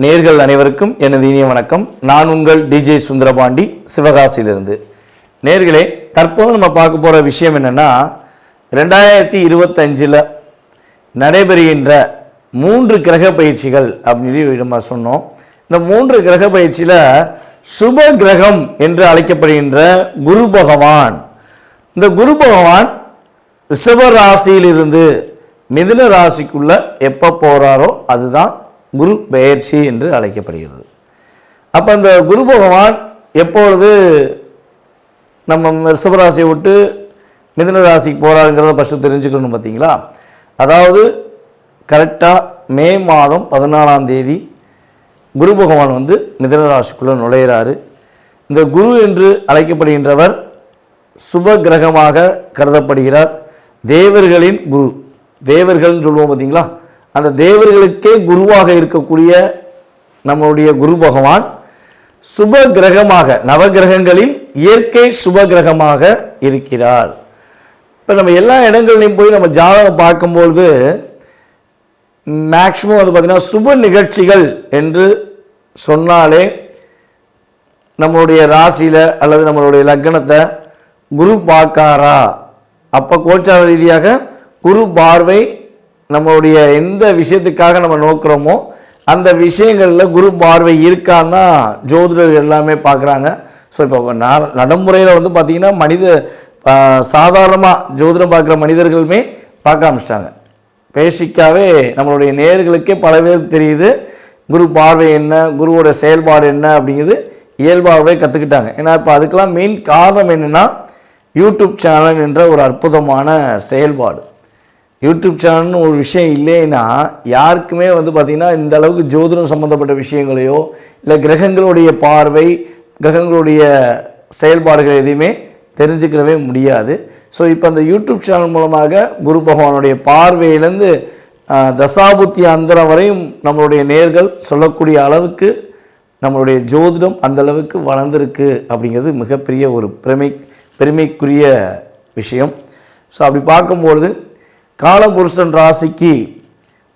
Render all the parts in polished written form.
நேர்கள் அனைவருக்கும் எனது இனிய வணக்கம். நான் உங்கள் டிஜே சுந்தரபாண்டி, சிவகாசியிலிருந்து. நேர்களே, தற்போது நம்ம பார்க்க போகிற விஷயம் என்னென்னா, 2025 நடைபெறுகின்ற 3 கிரக பயிற்சிகள் அப்படின்னு நம்ம சொன்னோம். இந்த 3 கிரக பயிற்சியில் சுப கிரகம் என்று அழைக்கப்படுகின்ற குரு பகவான், இந்த குரு பகவான் ரிஷப ராசியிலிருந்து மிதுன ராசிக்குள்ள எப்போ போகிறாரோ அதுதான் குரு பெயர்ச்சி என்று அழைக்கப்படுகிறது. அப்போ இந்த குரு பகவான் எப்பொழுது நம்ம ரிஷபராசியை விட்டு மிதுன ராசிக்கு போகிறாருங்கிறத ஃபஸ்ட்டு தெரிஞ்சுக்கணும். பார்த்தீங்களா, அதாவது கரெக்டாக மே மாதம் 14ஆம் தேதி குரு பகவான் மிதுன ராசிக்குள்ளே நுழையிறாரு. இந்த குரு என்று அழைக்கப்படுகின்றவர் சுப கிரகமாக கருதப்படுகிறார். தேவர்களின் குரு, தேவர்கள்னு சொல்லுவோம் பார்த்தீங்களா, அந்த தேவர்களுக்கே குருவாக இருக்கக்கூடிய நம்மளுடைய குரு பகவான் சுப கிரகமாக, நவகிரகங்களில் இயற்கை சுப கிரகமாக இருக்கிறார். இப்போ நம்ம எல்லா இடங்கள்லையும் போய் நம்ம ஜாதகம் பார்க்கும்பொழுது மேக்சிமம் பார்த்திங்கன்னா சுப நிகழ்ச்சிகள் என்று சொன்னாலே நம்மளுடைய ராசியில் அல்லது நம்மளுடைய லக்னத்தை குரு பார்க்காரா, அப்போ கோச்சார ரீதியாக குரு பார்வை நம்மளுடைய எந்த விஷயத்துக்காக நம்ம நோக்கிறோமோ அந்த விஷயங்களில் குரு பார்வை இருக்கான்னு தான் ஜோதிடர்கள் எல்லாமே பார்க்குறாங்க. ஸோ இப்போ நடைமுறையில் பார்த்திங்கன்னா சாதாரணமாக ஜோதிடம் பார்க்குற மனிதர்களுமே பார்க்க ஆரம்பிச்சிட்டாங்க. பேசிக்காகவே நம்மளுடைய நேயர்களுக்கே பல பேருக்கு தெரியுது குரு பார்வை என்ன, குருவோட செயல்பாடு என்ன அப்படிங்கிறது இயல்பாகவே கற்றுக்கிட்டாங்க. ஏன்னா இப்போ அதுக்கெல்லாம் மெயின் காரணம் என்னென்னா, யூடியூப் சேனல் என்ற ஒரு அற்புதமான செயல்பாடு. யூடியூப் சேனல்னு ஒரு விஷயம் இல்லைன்னா யாருக்குமே பார்த்திங்கன்னா இந்த அளவுக்கு ஜோதிடம் சம்மந்தப்பட்ட விஷயங்களையோ இல்லை கிரகங்களுடைய பார்வை, கிரகங்களுடைய செயல்பாடுகள் எதையுமே தெரிஞ்சுக்கிறவே முடியாது. ஸோ இப்போ அந்த யூடியூப் சேனல் மூலமாக குரு பகவானுடைய பார்வையிலேருந்து தசாபுத்தி அந்தரம் வரையும் நம்மளுடைய நேர்கள் சொல்லக்கூடிய அளவுக்கு நம்மளுடைய ஜோதிடம் அந்தளவுக்கு வளர்ந்துருக்கு அப்படிங்கிறது மிகப்பெரிய ஒரு பெருமைக்குரிய விஷயம். ஸோ அப்படி பார்க்கும்பொழுது காலபுருஷன் ராசிக்கு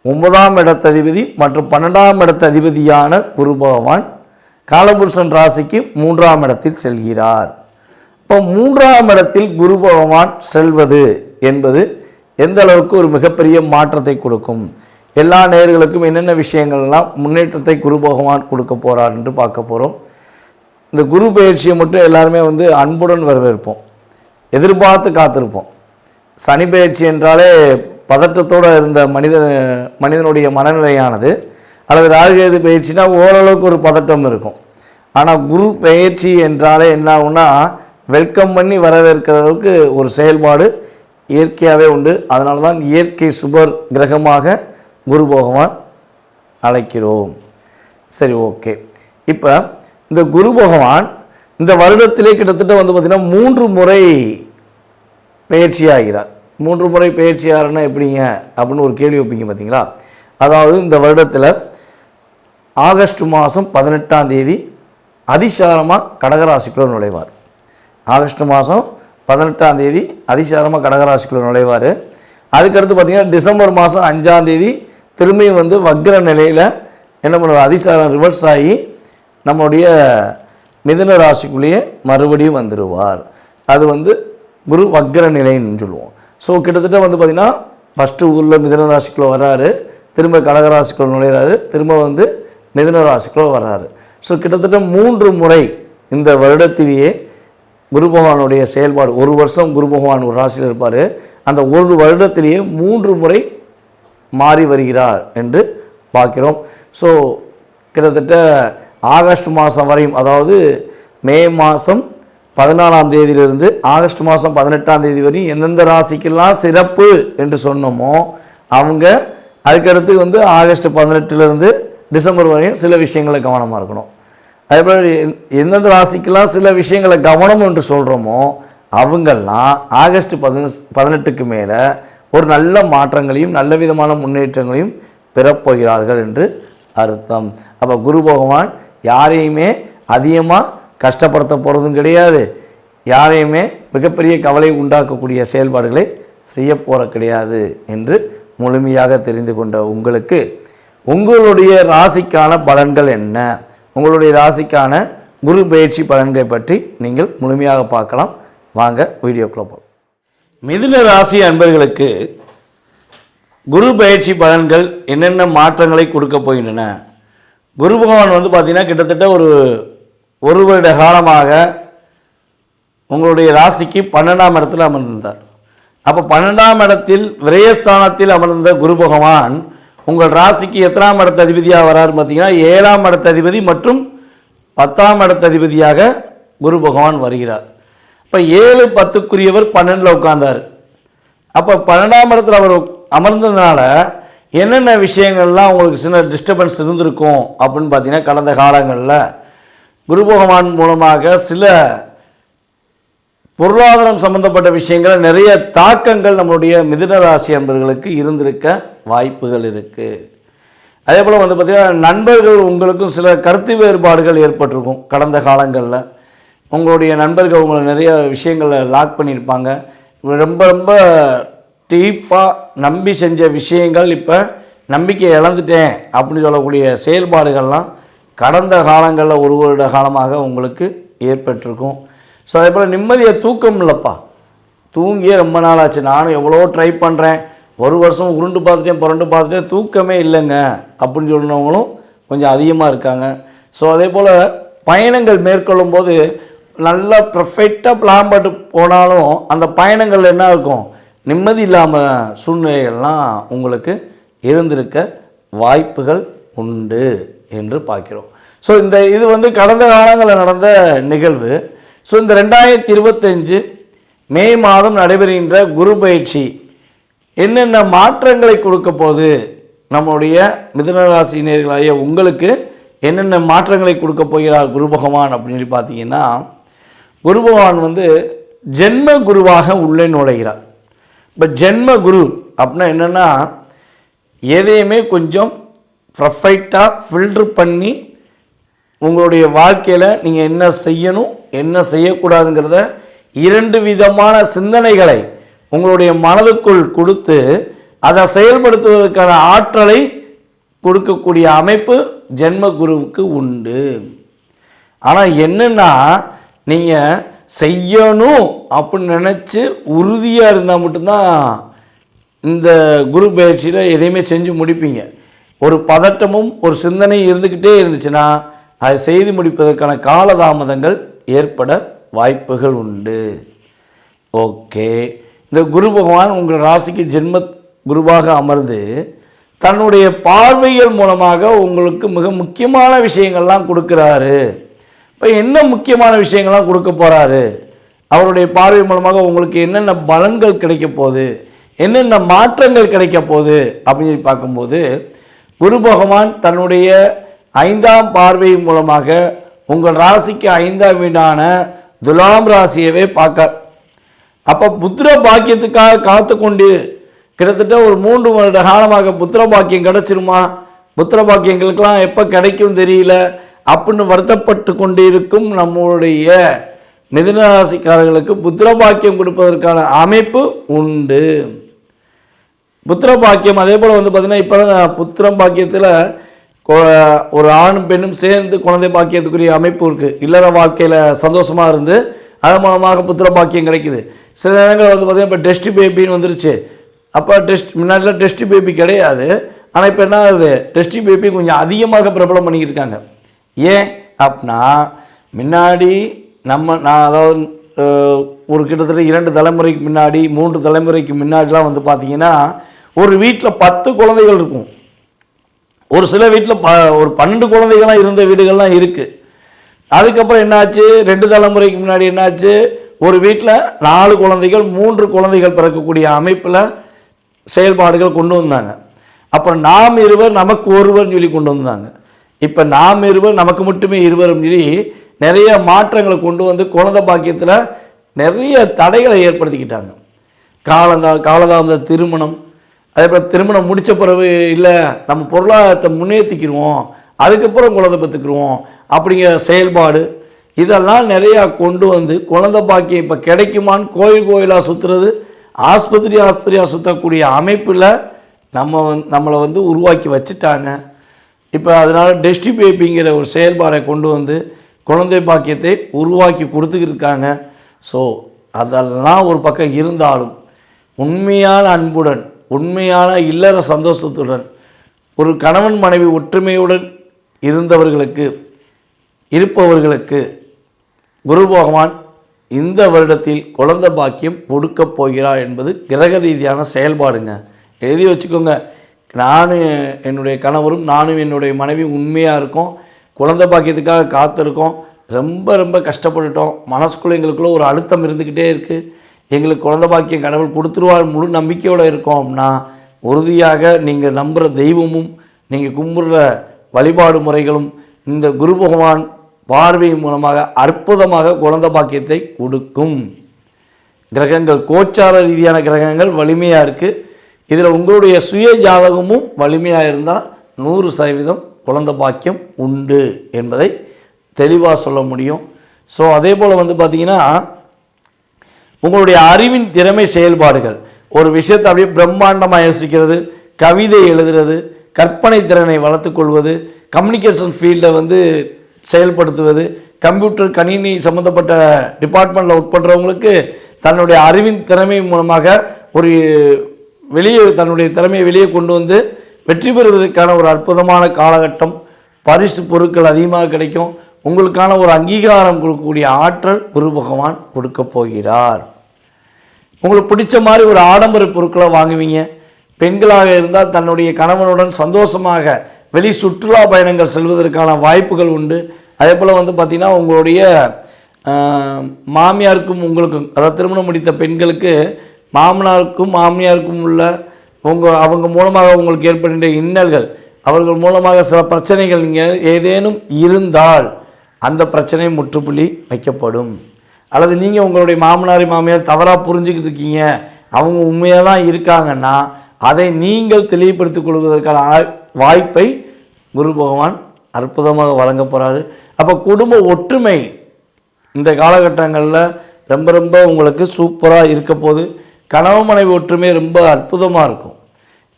9ஆம் இடத்ததிபதி மற்றும் 12ஆம் இடத்ததிபதியான குரு பகவான் காலபுருஷன் ராசிக்கு 3ஆம் இடத்தில் செல்கிறார். இப்போ 3ஆம் இடத்தில் குரு பகவான் செல்வது என்பது எந்த அளவுக்கு ஒரு மிகப்பெரிய மாற்றத்தை கொடுக்கும், எல்லா நேயர்களுக்கும் என்னென்ன விஷயங்கள்லாம் முன்னேற்றத்தை குரு பகவான் கொடுக்க போகிறார் என்று பார்க்க போகிறோம். இந்த குரு பயிற்சியை மட்டும் எல்லாருமே அன்புடன் வரவேற்போம், எதிர்பார்த்து காத்திருப்போம். சனி பயிற்சி என்றாலே பதற்றத்தோடு இருந்த மனிதனுடைய மனநிலையானது, அல்லது ராகுகேது பயிற்சினா ஓரளவுக்கு ஒரு பதட்டம் இருக்கும். ஆனால் குரு பயிற்சி என்றாலே என்ன ஆகும்னா, வெல்கம் பண்ணி வரவேற்கிற அளவுக்கு ஒரு செயல்பாடு இயற்கையாகவே உண்டு. அதனால தான் இயற்கை சுபர் கிரகமாக குரு பகவான் அழைக்கிறோம். சரி, ஓகே. இப்போ இந்த குரு பகவான் இந்த வருடத்திலே கிட்டத்தட்ட பார்த்திங்கன்னா 3 முறை பயிற்சி ஆகிறார். 3 முறை பயிற்சி ஆகிறன்னா எப்படிங்க அப்படின்னு ஒரு கேள்வி வைப்பீங்க பார்த்தீங்களா. அதாவது இந்த வருடத்தில் ஆகஸ்ட் மாதம் 18ஆம் தேதி அதிசாரமாக கடகராசிக்குள்ளே நுழைவார். ஆகஸ்ட் மாதம் 18ஆம் தேதி அதிசாரமாக கடகராசிக்குள்ளே நுழைவார். அதுக்கடுத்து பார்த்திங்கன்னா டிசம்பர் மாதம் 5ஆம் தேதி திரும்பியும் வக்ர நிலையில் என்ன பண்ணுவார், அதிசாரம் ரிவர்ஸ் ஆகி நம்முடைய மிதுன ராசிக்குள்ளேயே மறுபடியும் வந்துடுவார். அது குரு வக்ர நிலைன்னு சொல்லுவோம். ஸோ கிட்டத்தட்ட பார்த்திங்கன்னா ஃபஸ்ட்டு ஊரில் மிதுன ராசிக்குள்ளே வர்றாரு, திரும்ப கடகராசிக்குள்ளே நுழையிறாரு, திரும்ப மிதுன ராசிக்குள்ளே வர்றாரு. ஸோ கிட்டத்தட்ட 3 முறை இந்த வருடத்திலேயே குரு பகவானுடைய செயல்பாடு, ஒரு வருஷம் குரு பகவான் ஒரு ராசியில் இருப்பார், அந்த ஒரு வருடத்திலேயே 3 முறை மாறி வருகிறார் என்று பார்க்கிறோம். ஸோ கிட்டத்தட்ட ஆகஸ்ட் மாதம் வரையும், அதாவது மே மாதம் 14ஆம் தேதியிலிருந்து ஆகஸ்ட் மாதம் 18ஆம் தேதி வரையும் எந்தெந்த ராசிக்கெல்லாம் சிறப்பு என்று சொன்னோமோ அவங்க அதுக்கடுத்து ஆகஸ்ட் 18லேருந்து டிசம்பர் வரையும் சில விஷயங்களை கவனமாக இருக்கணும். அதேபோல் எந்தெந்த ராசிக்கெல்லாம் சில விஷயங்களை கவனம் என்று சொல்கிறோமோ அவங்கெல்லாம் ஆகஸ்ட் 18க்கு மேலே ஒரு நல்ல மாற்றங்களையும் நல்ல விதமான முன்னேற்றங்களையும் பெறப்போகிறார்கள் என்று அர்த்தம். அப்போ குரு பகவான் யாரையுமே அதிகமாக கஷ்டப்படுத்த போகிறதும் கிடையாது, யாரையுமே மிகப்பெரிய கவலை உண்டாக்கக்கூடிய செயல்பாடுகளை செய்ய போகிற கிடையாது என்று முழுமையாக தெரிந்து கொண்ட உங்களுக்கு உங்களுடைய ராசிக்கான பலன்கள் என்ன, உங்களுடைய ராசிக்கான குரு பயிற்சி பலன்களை பற்றி நீங்கள் முழுமையாக பார்க்கலாம். வாங்க வீடியோக்குள்ள போகலாம். மிதுன ராசி அன்பர்களுக்கு குரு பயிற்சி பலன்கள் என்னென்ன மாற்றங்களை கொடுக்க போகின்றன. குரு பகவான் வந்து பார்த்திங்கன்னா கிட்டத்தட்ட ஒரு வருட காலமாக உங்களுடைய ராசிக்கு 12ஆம் இடத்தில் அமர்ந்திருந்தார். அப்போ 12ஆம் இடத்தில் விரயஸ்தானத்தில் அமர்ந்த குரு பகவான் உங்கள் ராசிக்கு எத்தனாம் இடத்த அதிபதியாக வராரு பார்த்தீங்கன்னா 7ஆம் இடத்த அதிபதி மற்றும் 10ஆம் இடத்த அதிபதியாக குரு பகவான் வருகிறார். இப்போ 7, 10க்குரியவர் 12ல் உட்கார்ந்தார். அப்போ 12ஆம் இடத்துல அவர் அமர்ந்ததுனால என்னென்ன விஷயங்கள்லாம் உங்களுக்கு சின்ன டிஸ்டர்பன்ஸ் இருந்திருக்கும் அப்படின்னு பார்த்தீங்கன்னா, கடந்த காலங்களில் குரு பகவான் மூலமாக சில பொருளாதாரம் சம்பந்தப்பட்ட விஷயங்கள் நிறைய தாக்கங்கள் நம்மளுடைய மிதுன ராசி அன்பர்களுக்கு இருந்திருக்க வாய்ப்புகள் இருக்குது. அதே போல் வந்து பார்த்திங்கன்னா, நண்பர்கள் உங்களுக்கும் சில கருத்து வேறுபாடுகள் ஏற்பட்டிருக்கும். கடந்த காலங்களில் உங்களுடைய நண்பர்கள் உங்களை நிறைய விஷயங்களை லாக் பண்ணியிருப்பாங்க. ரொம்ப ரொம்ப டீப்பாக நம்பி செஞ்ச விஷயங்கள் இப்போ நம்பிக்கை இழந்துட்டேன் அப்படின்னு சொல்லக்கூடிய செயல்பாடுகள்லாம் கடந்த காலங்களில் ஒரு வருட காலமாக உங்களுக்கு ஏற்பட்டிருக்கும். ஸோ அதே போல் நிம்மதியை தூக்கம் இல்லைப்பா, தூங்கியே ரொம்ப நாள் ஆச்சு, நானும் எவ்வளோ ட்ரை பண்ணுறேன், ஒரு வருஷம் உருண்டு பார்த்துட்டேன் புரண்டு பார்த்துட்டேன், தூக்கமே இல்லைங்க அப்படின்னு சொன்னவங்களும் கொஞ்சம் அதிகமாக இருக்காங்க. ஸோ அதே போல் பயணங்கள் மேற்கொள்ளும் போது நல்லா பர்ஃபெக்டாக பிளான் போட்டு போனாலும் அந்த பயணங்கள் என்ன இருக்கும், நிம்மதி இல்லாமல் சூழ்நிலைகள்லாம் உங்களுக்கு இருந்திருக்க வாய்ப்புகள் உண்டு என்று பார்க்கிறோம். ஸோ இது வந்து கடந்த காலங்களில் நடந்த நிகழ்வு. ஸோ இந்த 2025 மே மாதம் நடைபெறுகின்ற குரு பயிற்சி என்னென்ன மாற்றங்களை கொடுக்க போகுது, நம்முடைய மிதுனராசினியர்களாகிய உங்களுக்கு என்னென்ன மாற்றங்களை கொடுக்க போகிறார் குரு பகவான் அப்படின்னு பார்த்தீங்கன்னா, குரு பகவான் வந்து ஜென்ம குருவாக உள்ளே நுழைகிறார். இப்போ ஜென்ம குரு அப்படின்னா என்னென்னா, எதையுமே கொஞ்சம் பர்ஃபெக்டாக ஃபில்ட்ரு பண்ணி உங்களுடைய வாழ்க்கையில் நீங்கள் என்ன செய்யணும் என்ன செய்யக்கூடாதுங்கிறத 2 விதமான சிந்தனைகளை உங்களுடைய மனதுக்குள் கொடுத்து அதை செயல்படுத்துவதற்கான ஆற்றலை கொடுக்கக்கூடிய அமைப்பு ஜென்ம குருவுக்கு உண்டு. ஆனால் என்னென்னா, நீங்கள் செய்யணும் அப்படின்னு நினச்சி உறுதியாக இருந்தால் மட்டும்தான் இந்த குரு பயிற்சியில் எதையுமே செஞ்சு முடிப்பீங்க. ஒரு பதட்டமும் ஒரு சிந்தனையும் இருந்துக்கிட்டே இருந்துச்சுன்னா அதை செய்து முடிப்பதற்கான காலதாமதங்கள் ஏற்பட வாய்ப்புகள் உண்டு. ஓகே, இந்த குரு பகவான் உங்கள் ராசிக்கு ஜென்ம குருவாக அமர்ந்து தன்னுடைய பார்வைகள் மூலமாக உங்களுக்கு மிக முக்கியமான விஷயங்கள்லாம் கொடுக்குறாரு. இப்போ என்ன முக்கியமான விஷயங்கள்லாம் கொடுக்க போகிறாரு, அவருடைய பார்வை மூலமாக உங்களுக்கு என்னென்ன பலன்கள் கிடைக்க போகுது, என்னென்ன மாற்றங்கள் கிடைக்க போகுது அப்படின்னு பார்க்கும்போது, குரு பகவான் தன்னுடைய 5ஆம் பார்வை மூலமாக உங்கள் ராசிக்கு 5ஆம் வீடான துலாம் ராசியவே பார்க்க. அப்போ புத்திர பாக்கியத்துக்காக காத்து கொண்டு கிட்டத்தட்ட ஒரு 3 வருட காலமாக புத்திர பாக்கியம் கிடச்சிருமா, புத்திர பாக்கியங்களுக்கெல்லாம் எப்போ கிடைக்கும் தெரியல அப்படின்னு வருத்தப்பட்டு கொண்டு இருக்கும் நம்முடைய மிதுன ராசிக்காரர்களுக்கு புத்திர பாக்கியம் கொடுப்பதற்கான அமைப்பு உண்டு. புத்திர பாக்கியம் அதே போல் வந்து பார்த்திங்கன்னா, இப்போ தான் புத்திரம் பாக்கியத்தில் ஒரு ஆணும் பெண்ணும் சேர்ந்து குழந்தை பாக்கியத்துக்குரிய அமைப்பு இருக்குது. இல்லற வாழ்க்கையில் சந்தோஷமாக இருந்து அது மூலமாக புத்திர பாக்கியம் கிடைக்குது. சில நேரங்கள் வந்து பார்த்திங்கன்னா, இப்போ டெஸ்ட் பேபின்னு வந்துருச்சு. அப்போ முன்னாடிலாம் டெஸ்ட் பேபி கிடையாது, ஆனால் இப்போ என்ன ஆகுது, டெஸ்ட் பேபி கொஞ்சம் அதிகமாக பிரபலம் பண்ணிக்கிட்டு இருக்காங்க. ஏன் அப்படின்னா, முன்னாடி நான் அதாவது ஒரு கிட்டத்தட்ட 2 தலைமுறைக்கு முன்னாடி 3 தலைமுறைக்கு முன்னாடிலாம் வந்து பார்த்திங்கன்னா, ஒரு வீட்டில் 10 குழந்தைகள் இருக்கும். ஒரு சில வீட்டில் ஒரு 12 குழந்தைகள்லாம் இருந்த வீடுகள்லாம் இருக்குது. அதுக்கப்புறம் என்னாச்சு, 2 தலைமுறைக்கு முன்னாடி என்னாச்சு, ஒரு வீட்டில் 4 குழந்தைகள் 3 குழந்தைகள் பிறக்கக்கூடிய அமைப்பில் செயல்பாடுகள் கொண்டு வந்தாங்க. அப்புறம் நாம் இருவர் நமக்கு ஒருவர்னு சொல்லி கொண்டு வந்தாங்க. இப்போ நாம் இருவர் நமக்கு மட்டுமே இருவரும் சொல்லி நிறைய மாற்றங்களை கொண்டு வந்து குழந்தை பாக்கியத்தில் நிறைய தடைகளை ஏற்படுத்திக்கிட்டாங்க. காலதாமத திருமணம், அதே போல் திருமணம் முடித்த பிறகு இல்லை நம்ம பொருளாதாரத்தை முன்னேற்றிக்கிடுவோம் அதுக்கப்புறம் குழந்தை பெற்றுக்குருவோம் அப்படிங்கிற செயல்பாடு இதெல்லாம் நிறையா கொண்டு வந்து குழந்தை பாக்கியம் இப்போ கிடைக்குமான்னு கோயிலாக சுற்றுறது, ஆஸ்பத்திரியாக சுற்றக்கூடிய அமைப்பில் நம்மளை வந்து உருவாக்கி வச்சுட்டாங்க. இப்போ அதனால் டெஸ்டி பேபிங்கிற ஒரு செயல்பாடை கொண்டு வந்து குழந்தை பாக்கியத்தை உருவாக்கி கொடுத்துக்கிட்டு இருக்காங்க. ஸோ அதெல்லாம் ஒரு பக்கம் இருந்தாலும் உண்மையான அன்புடன், உண்மையான இல்லற சந்தோஷத்துடன், ஒரு கணவன் மனைவி ஒற்றுமையுடன் இருப்பவர்களுக்கு குரு பகவான் இந்த வருடத்தில் குழந்தை பாக்கியம் கொடுக்க போகிறார் என்பது கிரக ரீதியான செயல்பாடுங்க. எழுதி வச்சுக்கோங்க. நானும் என்னுடைய கணவரும் நானும் என்னுடைய மனைவி உண்மையாக இருக்கோம். குழந்தை பாக்கியத்துக்காக காத்திருக்கோம். ரொம்ப ரொம்ப கஷ்டப்பட்டுட்டோம். மனசுக்குள்ளே எங்களுக்குள்ளே ஒரு அழுத்தம் இருந்துக்கிட்டே இருக்குது. எங்களுக்கு குழந்தை பாக்கியம் கடவுள் கொடுத்துருவார் முழு நம்பிக்கையோடு இருக்கோம் அப்படின்னா உறுதியாக நீங்கள் நம்புகிற தெய்வமும் நீங்கள் கும்பிட்ற வழிபாடு முறைகளும் இந்த குரு பகவான் பார்வை மூலமாக அற்புதமாக குழந்தை பாக்கியத்தை கொடுக்கும். கிரகங்கள் கோச்சார ரீதியான கிரகங்கள் வலிமையாக இருக்குது. இதில் உங்களுடைய சுய ஜாதகமும் வலிமையாக இருந்தால் 100% குழந்தை பாக்கியம் உண்டு என்பதை தெளிவாக சொல்ல முடியும். ஸோ அதே போல் பார்த்திங்கன்னா உங்களுடைய அறிவின் திறமை செயல்பாடுகள், ஒரு விஷயத்தை அப்படியே பிரம்மாண்டமாக யோசிக்கிறது, கவிதை எழுதுறது, கற்பனை திறனை வளர்த்துக்கொள்வது, கம்யூனிகேஷன் ஃபீல்டில் செயல்படுத்துவது, கம்ப்யூட்டர் கணினி சம்மந்தப்பட்ட டிபார்ட்மெண்ட்டில் ஒர்க் பண்ணுறவங்களுக்கு தன்னுடைய அறிவின் திறமை மூலமாக தன்னுடைய திறமையை வெளியே கொண்டு வந்து வெற்றி பெறுவதற்கான ஒரு அற்புதமான காலகட்டம். பரிசு பொருட்கள் அதிகமாக கிடைக்கும். உங்களுக்கான ஒரு அங்கீகாரம் கொடுக்கக்கூடிய ஆற்றல் குரு பகவான் கொடுக்க போகிறார். உங்களுக்கு பிடிச்ச மாதிரி ஒரு ஆடம்பர பொருட்களை வாங்குவீங்க. பெண்களாக இருந்தால் தன்னுடைய கணவனுடன் சந்தோஷமாக வெளி சுற்றுலா பயணங்கள் செல்வதற்கான வாய்ப்புகள் உண்டு. அதே போல் பார்த்திங்கன்னா உங்களுடைய மாமியாருக்கும் உங்களுக்கும், அதாவது திருமணம் முடித்த பெண்களுக்கு மாமனாருக்கும் மாமியாருக்கும் உள்ள அவங்க மூலமாக உங்களுக்கு ஏற்படுகின்ற இன்னல்கள், அவர்கள் மூலமாக சில பிரச்சனைகள் நீங்கள் ஏதேனும் இருந்தால் அந்த பிரச்சனை முற்றுப்புள்ளி வைக்கப்படும். அல்லது நீங்கள் உங்களுடைய மாமியார் தவறாக புரிஞ்சுக்கிட்டு இருக்கீங்க, அவங்க உண்மையாக தான் இருக்காங்கன்னா அதை நீங்கள் தெளிவுபடுத்திக் கொள்வதற்கான வாய்ப்பை குரு பகவான் அற்புதமாக வழங்க போகிறாரு. அப்போ குடும்ப ஒற்றுமை இந்த காலகட்டங்களில் ரொம்ப ரொம்ப உங்களுக்கு சூப்பராக இருக்க போது. கணவன் மனைவி ஒற்றுமை ரொம்ப அற்புதமாக இருக்கும்.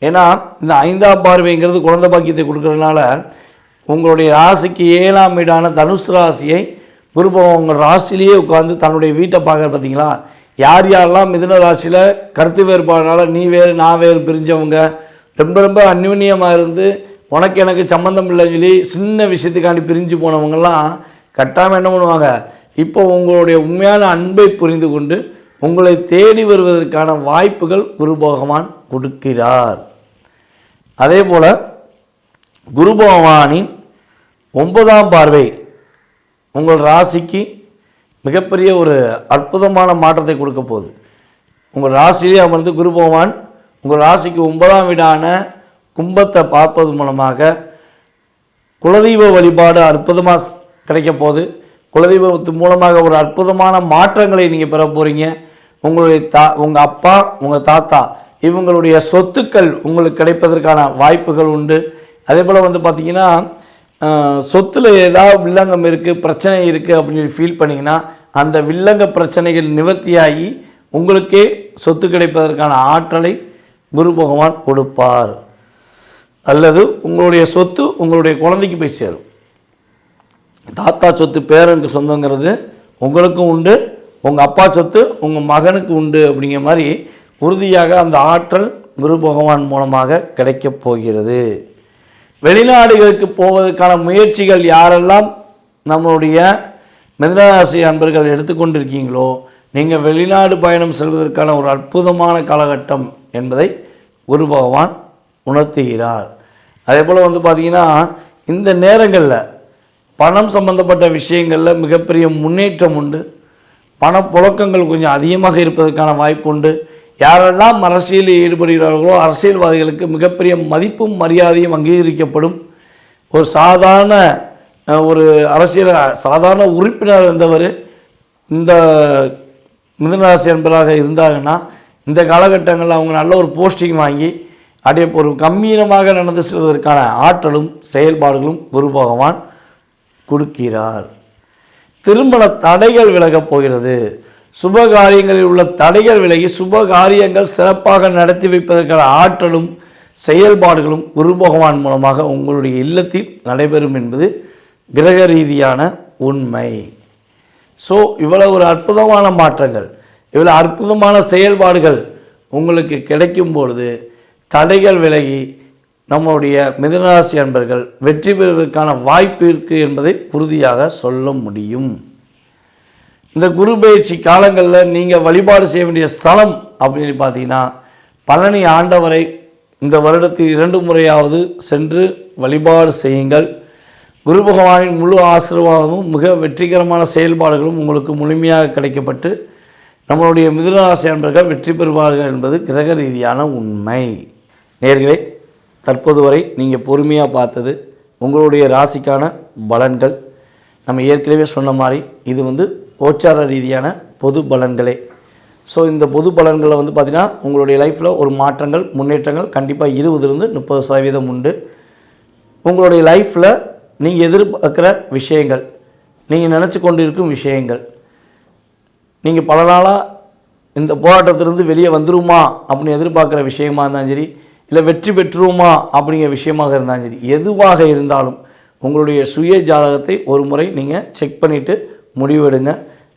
ஏன்னா இந்த 5ஆம் பார்வைங்கிறது குழந்தை பாக்கியத்தை கொடுக்கறதுனால உங்களுடைய ராசிக்கு 7ஆம் வீடான தனுசு ராசியை குரு பகவான் உங்கள் ராசிலேயே உட்காந்து தன்னுடைய வீட்டை பார்க்குற. பார்த்தீங்களா, யார் யாரெல்லாம் மிதுன ராசியில் கருத்து வேறுபாடுனால நீ வேறு நான் வேறு பிரிஞ்சவங்க, ரொம்ப ரொம்ப அந்யூன்யமாக இருந்து உனக்கு எனக்கு சம்மந்தம் இல்லைன்னு சொல்லி சின்ன விஷயத்துக்காண்டி பிரிஞ்சு போனவங்கெல்லாம் கட்டாமல் என்ன பண்ணுவாங்க, இப்போ உங்களுடைய உண்மையான அன்பை புரிந்து கொண்டு உங்களை தேடி வருவதற்கான வாய்ப்புகள் குரு பகவான் கொடுக்கிறார். அதே போல் குரு பகவானின் 9ஆம் பார்வை உங்கள் ராசிக்கு மிகப்பெரிய ஒரு அற்புதமான மாற்றத்தை கொடுக்க போகுது. உங்கள் ராசியிலே அமர்ந்து குரு பகவான் உங்கள் ராசிக்கு 9ஆம் வீடான கும்பத்தை பார்ப்பது மூலமாக குலதெய்வ வழிபாடு அற்புதமாக கிடைக்க போகுது. குலதெய்வத்து மூலமாக ஒரு அற்புதமான மாற்றங்களை நீங்கள் பெற போகிறீங்க. உங்கள் அப்பா உங்கள் தாத்தா இவங்களுடைய சொத்துக்கள் உங்களுக்கு கிடைப்பதற்கான வாய்ப்புகள் உண்டு. அதே போல் பார்த்திங்கன்னா சொத்தில் ஏதாவது வில்லங்கம் இருக்குது, பிரச்சனை இருக்குது அப்படின்னு ஃபீல் பண்ணிங்கன்னா அந்த வில்லங்க பிரச்சனைகள் நிவர்த்தியாகி உங்களுக்கே சொத்து கிடைப்பதற்கான ஆற்றலை குரு பகவான் கொடுப்பார். அல்லது உங்களுடைய சொத்து உங்களுடைய குழந்தைக்கு போய் சேரும். தாத்தா சொத்து பேரனுக்கு சொந்தங்கிறது உங்களுக்கும் உண்டு, உங்கள் அப்பா சொத்து உங்கள் மகனுக்கு உண்டு. அப்படிங்கிற மாதிரி உறுதியாக அந்த ஆற்றல் குரு பகவான் மூலமாக கிடைக்கப் போகிறது. வெளிநாடுகளுக்கு போவதற்கான முயற்சிகள் யாரெல்லாம் நம்மளுடைய மிதுனராசி அன்பர்கள் எடுத்துக்கொண்டிருக்கீங்களோ நீங்கள் வெளிநாடு பயணம் செல்வதற்கான ஒரு அற்புதமான காலகட்டம் என்பதை குரு பகவான் உணர்த்துகிறார். அதே போல் பார்த்திங்கன்னா இந்த நேரங்களில் பணம் சம்பந்தப்பட்ட விஷயங்களில் மிகப்பெரிய முன்னேற்றம் உண்டு. பணப்புழக்கங்கள் கொஞ்சம் அதிகமாக இருப்பதற்கான வாய்ப்பு உண்டு. யாரெல்லாம் அரசியலில் ஈடுபடுகிறார்களோ அரசியல்வாதிகளுக்கு மிகப்பெரிய மதிப்பும் மரியாதையும் அங்கீகரிக்கப்படும். ஒரு சாதாரண உறுப்பினர் இருந்தவர் இந்த மிதுனராசி என்பதாக இருந்தாங்கன்னா இந்த காலகட்டங்களில் அவங்க நல்ல ஒரு போஸ்டிங் வாங்கி அதே ஒரு கம்பீரமாக நடந்து செல்வதற்கான ஆற்றலும் செயல்பாடுகளும் குரு பகவான் கொடுக்கிறார். திருமண தடைகள் விலகப் போகிறது. சுப காரியங்களில் உள்ள தடைகள் விலகி சுப காரியங்கள் சிறப்பாக நடத்தி வைப்பதற்கான ஆற்றலும் செயல்பாடுகளும் குரு பகவான் மூலமாக உங்களுடைய இல்லத்தில் நடைபெறும் என்பது கிரக ரீதியான உண்மை. ஸோ இவ்வளோ ஒரு அற்புதமான மாற்றங்கள், இவ்வளோ அற்புதமான செயல்பாடுகள் உங்களுக்கு கிடைக்கும் பொழுது தடைகள் விலகி நம்முடைய மிதுனராசி அன்பர்கள் வெற்றி பெறுவதற்கான வாய்ப்பு இருக்குது என்பதை உறுதியாக சொல்ல முடியும். இந்த குரு பயிற்சி காலங்களில் நீங்கள் வழிபாடு செய்ய வேண்டிய ஸ்தலம் அப்படின்னு பார்த்தீங்கன்னா, பழனி ஆண்டவரை இந்த வருடத்தில் 2 முறையாவது சென்று வழிபாடு செய்யுங்கள். குரு பகவானின் முழு ஆசீர்வாதமும் மிக வெற்றிகரமான செயல்பாடுகளும் உங்களுக்கு முழுமையாக கிடைக்கப்பட்டு நம்மளுடைய மிதுனராசி அன்பர்கள் வெற்றி பெறுவார்கள் என்பது கிரக ரீதியான உண்மை. நேயர்களே, தற்போது வரை நீங்கள் பொறுமையாக பார்த்தது உங்களுடைய ராசிக்கான பலன்கள். நம்ம ஏற்கனவே சொன்ன மாதிரி இது கோச்சார ரீதியான பொது பலன்களே. ஸோ இந்த பொது பலன்களில் பார்த்திங்கன்னா உங்களுடைய லைஃப்பில் ஒரு மாற்றங்கள் முன்னேற்றங்கள் கண்டிப்பாக 20-30% உண்டு. உங்களுடைய லைஃப்பில் நீங்கள் எதிர்பார்க்குற விஷயங்கள், நீங்கள் நினச்சி கொண்டு இருக்கும் விஷயங்கள், நீங்கள் பல நாளாக இந்த போராட்டத்திலிருந்து வெளியே வந்துருமா அப்படின்னு எதிர்பார்க்குற விஷயமாக இருந்தாலும் சரி, இல்லை வெற்றி பெற்றுருமா அப்படிங்கிற விஷயமாக இருந்தாலும் சரி, எதுவாக இருந்தாலும் உங்களுடைய சுய ஜாதகத்தை ஒரு முறை நீங்கள் செக் பண்ணிவிட்டு முடிவெடுங்க.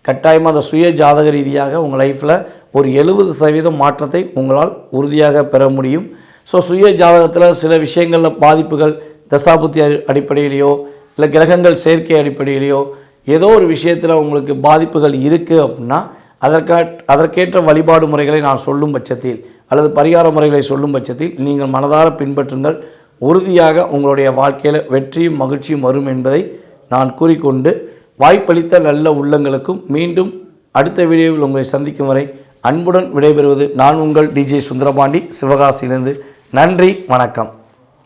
கட்டாயமாக அந்த சுய ஜாதக ரீதியாக உங்கள் லைஃப்பில் ஒரு 70% மாற்றத்தை உங்களால் உறுதியாக பெற முடியும். ஸோ சுய ஜாதகத்தில் சில விஷயங்களில் பாதிப்புகள் தசாபுத்தி அடிப்படையிலையோ இல்லை கிரகங்கள் சேர்க்கை அடிப்படையிலையோ ஏதோ ஒரு விஷயத்தில் உங்களுக்கு பாதிப்புகள் இருக்குது அப்படின்னா அதற்கேற்ற வழிபாடு முறைகளை நான் சொல்லும் பட்சத்தில் அல்லது பரிகார முறைகளை சொல்லும் பட்சத்தில் நீங்கள் மனதார பின்பற்றுங்கள். உறுதியாக உங்களுடைய வாழ்க்கையில் வெற்றியும் மகிழ்ச்சியும் வரும் என்பதை நான் கூறிக்கொண்டு, வாய்ப்பளித்த நல்ல உள்ளங்களுக்கும் மீண்டும் அடுத்த வீடியோவில் உங்களை சந்திக்கும் வரை அன்புடன் விடைபெறுவது நான் உங்கள் DJ சுந்தரபாண்டி, சிவகாசியிலிருந்து. நன்றி, வணக்கம்.